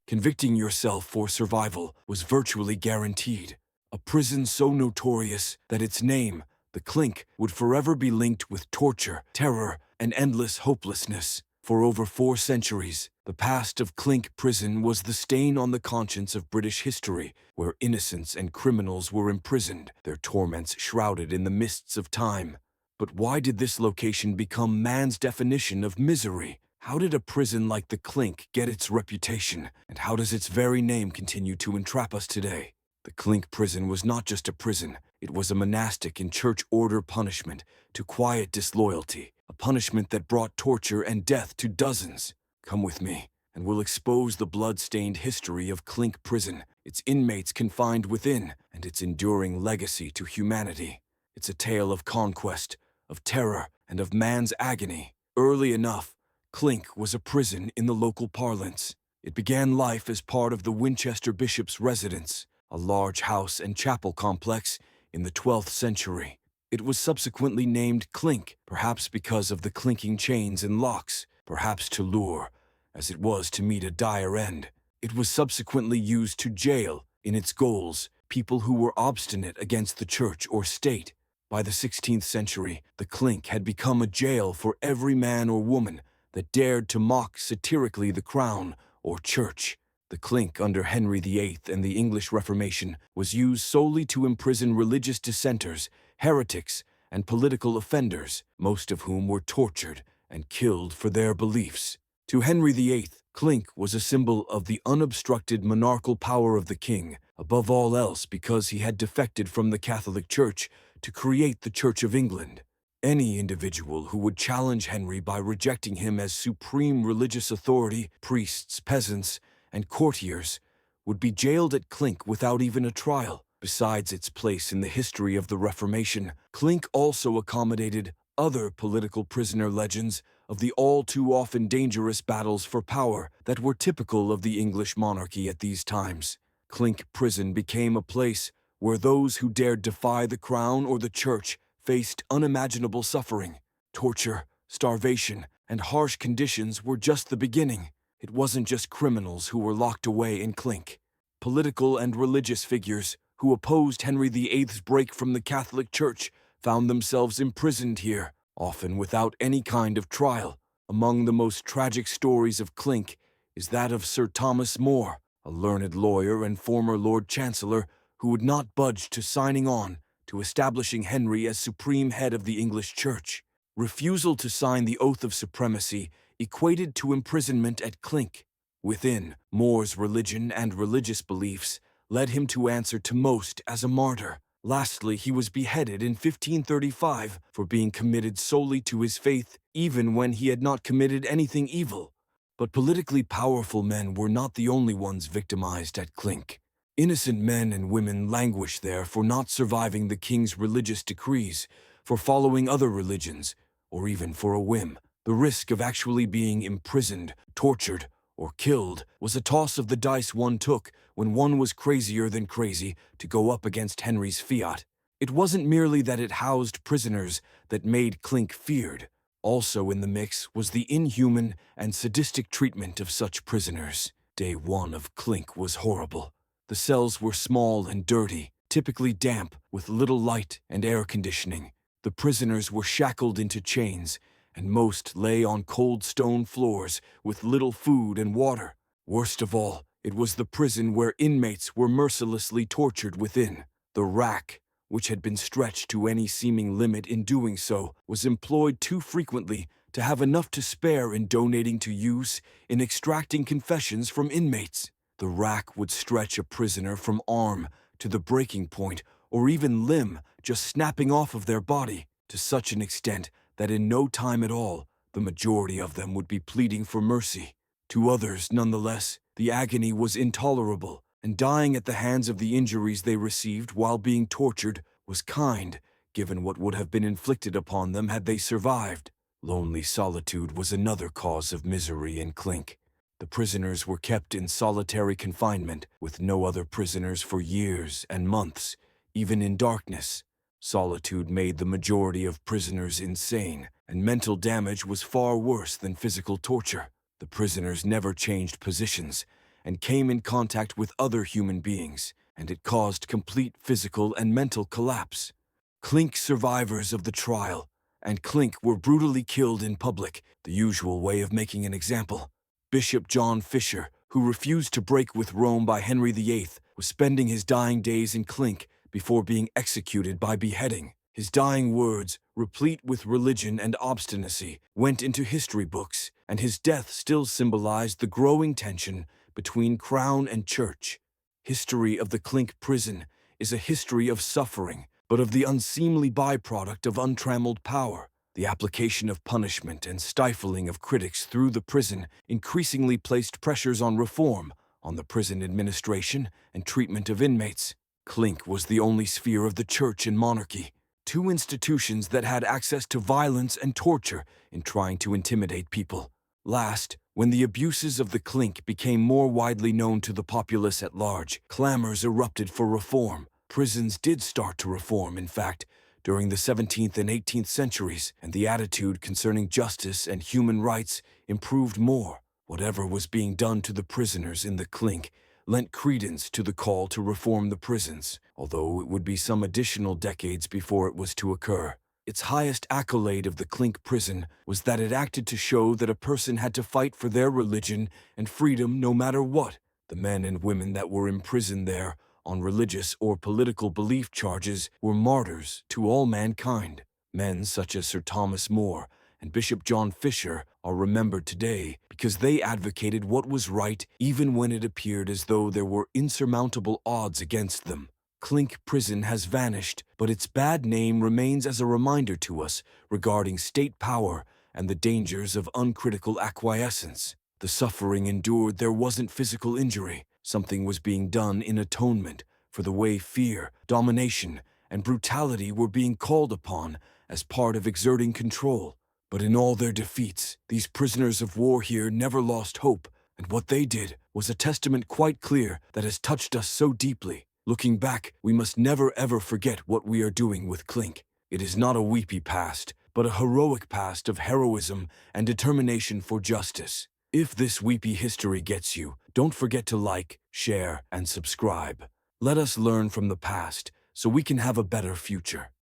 Convicting yourself for survival was virtually guaranteed. A prison so notorious that its name, the Clink, would forever be linked with torture, terror, and endless hopelessness. For over 4 centuries, the past of Clink Prison was the stain on the conscience of British history, where innocents and criminals were imprisoned, their torments shrouded in the mists of time. But why did this location become man's definition of misery? How did a prison like the Clink get its reputation, and how does its very name continue to entrap us today? The Clink prison was not just a prison, it was a monastic and church order punishment to quiet disloyalty, a punishment that brought torture and death to dozens. Come with me, and we'll expose the blood-stained history of Clink prison, its inmates confined within, and its enduring legacy to humanity. It's a tale of conquest, of terror, and of man's agony. Early enough, Clink was a prison in the local parlance. It began life as part of the Winchester bishop's residence, a large house and chapel complex in the 12th century. It was subsequently named Clink, perhaps because of the clinking chains and locks, perhaps to lure, as it was to meet a dire end. It was subsequently used to jail, in its goals, people who were obstinate against the church or state. By the 16th century, the Clink had become a jail for every man or woman that dared to mock satirically the crown or church. The Clink under Henry VIII and the English Reformation was used solely to imprison religious dissenters, heretics, and political offenders, most of whom were tortured and killed for their beliefs. To Henry VIII, Clink was a symbol of the unobstructed monarchical power of the king, above all else because he had defected from the Catholic Church to create the Church of England. Any individual who would challenge Henry by rejecting him as supreme religious authority, priests, peasants, and courtiers, would be jailed at Clink without even a trial. Besides its place in the history of the Reformation, Clink also accommodated other political prisoner legends of the all-too-often dangerous battles for power that were typical of the English monarchy at these times. Clink Prison became a place where those who dared defy the crown or the church faced unimaginable suffering. Torture, starvation, and harsh conditions were just the beginning. It wasn't just criminals who were locked away in Clink. Political and religious figures who opposed Henry VIII's break from the Catholic Church found themselves imprisoned here, often without any kind of trial. Among the most tragic stories of Clink is that of Sir Thomas More, a learned lawyer and former Lord Chancellor who would not budge to signing on to establishing Henry as supreme head of the English Church. Refusal to sign the oath of supremacy equated to imprisonment at Clink. Within, More's religion and religious beliefs led him to answer to most as a martyr. Lastly, he was beheaded in 1535 for being committed solely to his faith, even when he had not committed anything evil. But politically powerful men were not the only ones victimized at Clink. Innocent men and women languished there for not surviving the king's religious decrees, for following other religions, or even for a whim. The risk of actually being imprisoned, tortured, or killed was a toss of the dice one took when one was crazier than crazy to go up against Henry's fiat. It wasn't merely that it housed prisoners that made Clink feared. Also in the mix was the inhuman and sadistic treatment of such prisoners. Day one of Clink was horrible. The cells were small and dirty, typically damp, with little light and air conditioning. The prisoners were shackled into chains, and most lay on cold stone floors with little food and water. Worst of all, it was the prison where inmates were mercilessly tortured within. The rack, which had been stretched to any seeming limit in doing so, was employed too frequently to have enough to spare in donating to use in extracting confessions from inmates. The rack would stretch a prisoner from arm to the breaking point, or even limb just snapping off of their body, to such an extent that in no time at all, the majority of them would be pleading for mercy. To others, nonetheless, the agony was intolerable, and dying at the hands of the injuries they received while being tortured was kind, given what would have been inflicted upon them had they survived. Lonely solitude was another cause of misery in Clink. The prisoners were kept in solitary confinement, with no other prisoners for years and months, even in darkness. Solitude made the majority of prisoners insane, and mental damage was far worse than physical torture. The prisoners never changed positions, and came in contact with other human beings, and it caused complete physical and mental collapse. Clink survivors of the trial and Clink were brutally killed in public, the usual way of making an example. Bishop John Fisher, who refused to break with Rome by Henry VIII, was spending his dying days in Clink before being executed by beheading. His dying words, replete with religion and obstinacy, went into history books, and his death still symbolized the growing tension between crown and church. History of the Clink prison is a history of suffering, but of the unseemly byproduct of untrammeled power. The application of punishment and stifling of critics through the prison increasingly placed pressures on reform, on the prison administration and treatment of inmates. Clink was the only sphere of the church and monarchy, two institutions that had access to violence and torture in trying to intimidate people. Last, when the abuses of the Clink became more widely known to the populace at large, clamors erupted for reform. Prisons did start to reform, in fact, during the 17th and 18th centuries, and the attitude concerning justice and human rights improved more. Whatever was being done to the prisoners in the Clink lent credence to the call to reform the prisons, although it would be some additional decades before it was to occur. Its highest accolade of the Clink prison was that it acted to show that a person had to fight for their religion and freedom no matter what. The men and women that were imprisoned there on religious or political belief charges were martyrs to all mankind. Men such as Sir Thomas More and Bishop John Fisher are remembered today because they advocated what was right even when it appeared as though there were insurmountable odds against them. Clink prison has vanished, but its bad name remains as a reminder to us regarding state power and the dangers of uncritical acquiescence. The suffering endured there wasn't physical injury. Something was being done in atonement for the way fear, domination, and brutality were being called upon as part of exerting control. But in all their defeats, these prisoners of war here never lost hope, and what they did was a testament quite clear that has touched us so deeply. Looking back, we must never ever forget what we are doing with Clink. It is not a weepy past, but a heroic past of heroism and determination for justice. If this weepy history gets you, don't forget to like, share, and subscribe. Let us learn from the past so we can have a better future.